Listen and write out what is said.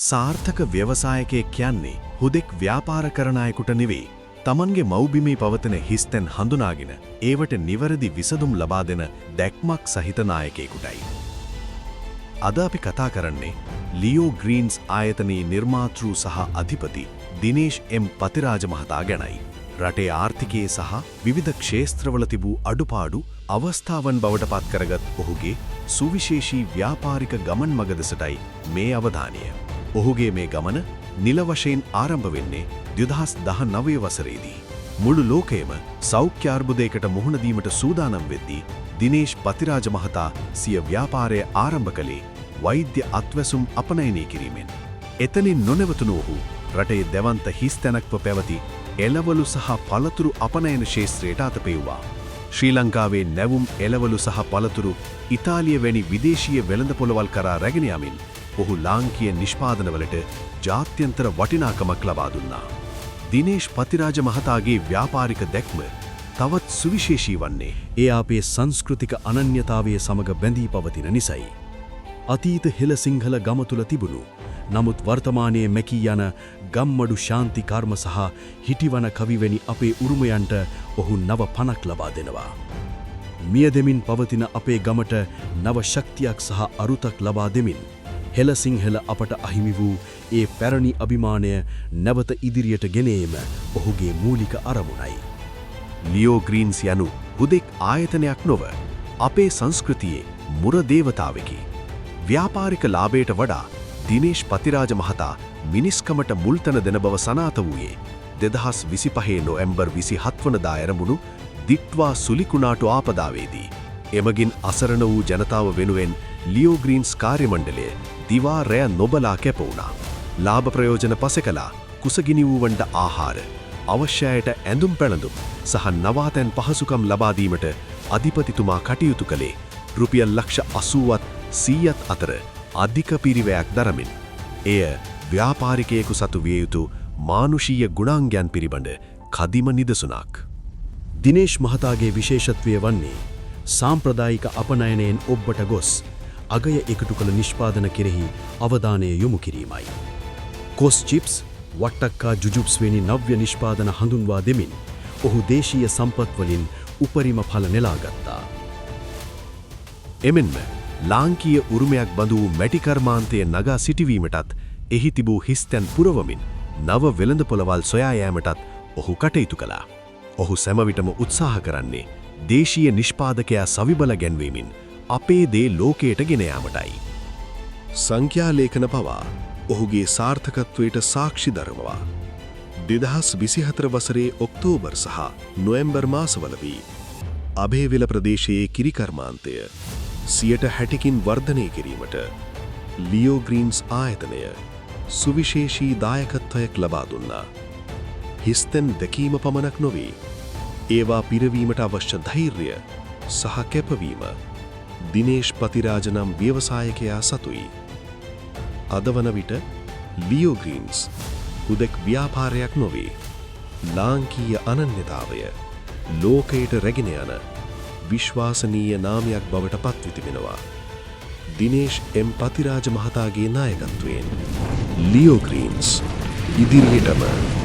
සාර්ථක ව්‍යවසායකයෙක් කියන්නේ හුදෙක් ව්‍යාපාර කරන අයෙකුට නෙවෙයි. තමන්ගේ මව්බිමේ පවතින හිස්තැන් හඳුනාගෙන ඒවට නිවැරදි විසඳුම් ලබා දෙන දැක්මක් සහිත නායකයෙකුටයි. අද අපි කතා කරන්නේ ලියෝ ග්‍රීන්ස් ආයතනයේ නිර්මාතෘ සහ අධිපති දිනේෂ් එම් පතිරාජ මහතා ගැනයි. රටේ ආර්ථිකයේ සහ විවිධ ක්ෂේත්‍රවල තිබූ අඩුපාඩු අවස්ථාවන් බවට පත් කරගත් ඔහුගේ සුවිශේෂී ව්‍යාපාරික ගමන් මඟ දෙසටයි මේ අවධානය. ඔහුගේ මේ ගමන නිල වශයෙන් ආරම්භ වෙන්නේ 2019 වසරේදී. මුළු ලෝකයේම සෞඛ්‍ය අර්බුදයකට මුහුණ දීමට සූදානම් වෙද්දී දිනේෂ් පතිරාජ මහතා සිය ව්‍යාපාරය ආරම්භ කළේ වෛද්‍ය අත්වැසුම් අපනයනය කිරීමෙන්. එතනින් නොනැවතුණු ඔහු රටේ දැවන්ත හිස් තැනක්ව පැවති එළවලු සහ පළතුරු අපනයන ක්ෂේත්‍රයට අතපෙව්වා. ශ්‍රී ලංකාවේ නැවුම් එළවලු සහ පළතුරු ඉතාලිය වැනි විදේශීය වෙළඳපොළවල් කරා රැගෙන යමින් ඔහු ලාංකීය නිෂ්පාදනවලට ජාත්‍යන්තර වටිනාකමක් ලබා දුන්නා. දිනේෂ් පතිරාජ මහතාගේ ව්‍යාපාරික දැක්ම තවත් සුවිශේෂී වන්නේ ඒ අපේ සංස්කෘතික අනන්‍යතාවයේ සමග බැඳී පවතින නිසයි. අතීත හෙළ සිංහල ගම තුල තිබුණු නමුත් වර්තමානයේ මැකී යන ගම්මඩු ශාන්ති කර්ම සහ හිටිවන කවිවැනි අපේ උරුමයන්ට ඔහු නව පණක් ලබා දෙනවා. මියදෙමින් පවතින අපේ ගමට නව ශක්තියක් සහ අරුතක් ලබා දෙමින් හෙළ සිංහල අපට අහිමි වූ ඒ පැරණි අභිමානය නැවත ඉදිරියට ගෙනීම ඔහුගේ මූලික අරමුණයි. ලියෝ ග්‍රීන්ස් යනු හුදෙක් ආයතනයක් නොව අපේ සංස්කෘතියේ මුර දේවතාවෙකි. ව්‍යාපාරික ලාභයට වඩා දිනේෂ් පතිරාජ මහතා මිනිස්කමට මුල්තැන දෙන බව සනාථ වූයේ 2025 නොවැම්බර් 27 වනදා ආරම්භුණු දිට්වා සුලිකුණාටු ආපදාවේදී. එමගින් අසරණ වූ ජනතාව වෙනුවෙන් ලියෝ ග්‍රීන්ස් කාර්ය මණ්ඩලය දිවා රැය නොබලා කැප වුණා. ලාභ ප්‍රයෝජන පසකලා කුසගිනි වූවන්ට ආහාර, අවශ්‍යයට ඇඳුම් පැළඳුම් සහ නවාතැන් පහසුකම් ලබා දීමට අධිපතිතුමා කටයුතු කළේ රුපියල් ලක්ෂ 80ත් 100ත් අතර අධික පිරිවැයක් දරමින්. එය ව්‍යාපාරිකයෙකු සතු විය යුතු මානුෂීය ගුණාංගයන් පිළිබඳ කදිම නිදසුනක්. දිනේෂ් මහතාගේ විශේෂත්වය වන්නේ සාම්ප්‍රදායික අපනයනයෙන් ඔබ්බට ගොස් අගය එකතු කළ නිෂ්පාදන කෙරෙහි අවධානය යොමු කිරීමයි. කොස් චිප්ස්, වට්ටක්කා ජුජුප්ස් වැනි නව්‍ය නිෂ්පාදන හඳුන්වා දෙමින් ඔහු දේශීය සම්පත් වලින් උපරිම ඵල නෙලා ගත්තා. එමෙන්ම ලාංකීය උරුමයක් බඳු වූ මැටි කර්මාන්තය නගා සිටවීමටත් එහි තිබූ හිස්තැන් පුරවමින් නව වෙළඳපොළවල් සොයා යාමටත් ඔහු කටයුතු කළා. ඔහු සැමවිටම උත්සාහ කරන්නේ දේශීය නිෂ්පාදකයා සවිබල ගැන්වීමෙන් අපේ දේ ලෝකයට ගෙන යාමටයි. සංඛ්‍යා ලේඛන පවා ඔහුගේ සාර්ථකත්වයට සාක්ෂි දරවවා. 2024 වසරේ ඔක්තෝබර් සහ නොවැම්බර් මාසවලදී අබේවිල ප්‍රදේශයේ කිරි කර්මාන්තය 60%කින් වර්ධනය කිරීමට ලියෝ ග්‍රීන්ස් ආයතනය සුවිශේෂී දායකත්වයක් ලබා දුන්නා. හිස්තැන් දැකීම පමණක් නොවේ, ඒවා පිරවීමට අවශ්‍ය ධෛර්යය සහ කැපවීම දිනේෂ් පතිරාජ නම් ව්‍යවසායකයා සතුයි. අද වන විට ලියෝ ග්‍රීන්ස් හුදෙක් ව්‍යාපාරයක් නොවේ, ලාංකීය අනන්‍යතාවය ලෝකයට රැගෙන යන විශ්වාසනීය නාමයක් බවට පත්වී තිබෙනවා. දිනේෂ් එම් පතිරාජ මහතාගේ නායකත්වයෙන් ලියෝ ග්‍රීන්ස් ඉදිරියටම